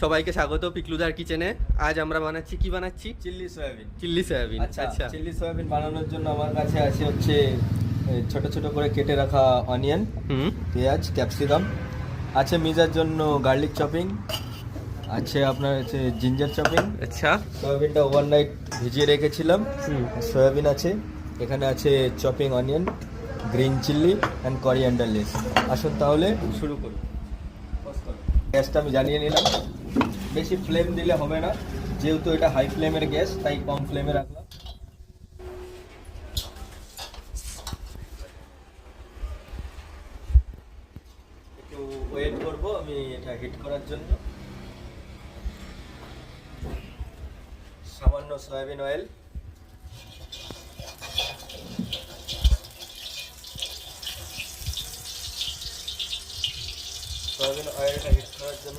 সবাইকে স্বাগত পিকলুদার কিচেনে। আজ আমরা বানাচ্ছি, কি বানাচ্ছি? চিল্লি সয়াবিন। চিল্লি সয়াবিন। আচ্ছা, আচ্ছা, চিল্লি সয়াবিন বানানোর জন্য আমার কাছে আছে হচ্ছে ছোট ছোট করে কেটে রাখা অনিয়ন, হুম, পেঁয়াজ, ক্যাপসিকাম, আছে মিজার জন্য গার্লিক চপিং, আছে আপনার হচ্ছে জিঞ্জার চপিং। আচ্ছা, সয়াবিনটা ওভারনাইট ভিজিয়ে রেখেছিলাম। হুম, সয়াবিন আছে, এখানে আছে chopping onion, green Silli and coriander leaves. আসুন তাহলে শুরু করুন। গ্যাসটা আমি জ্বালিয়ে নিলাম। বেশি ফ্লেম দিলে হবে না, যেহেতু এটা হাই ফ্লেমের গ্যাস, তাই কম ফ্লেমে রাখলাম। একটু ওয়েট করব আমি এটা হিট করার জন্য। সামান্য সয়াবিন অয়েল, সয়াবিন অয়েলটা হিট করার জন্য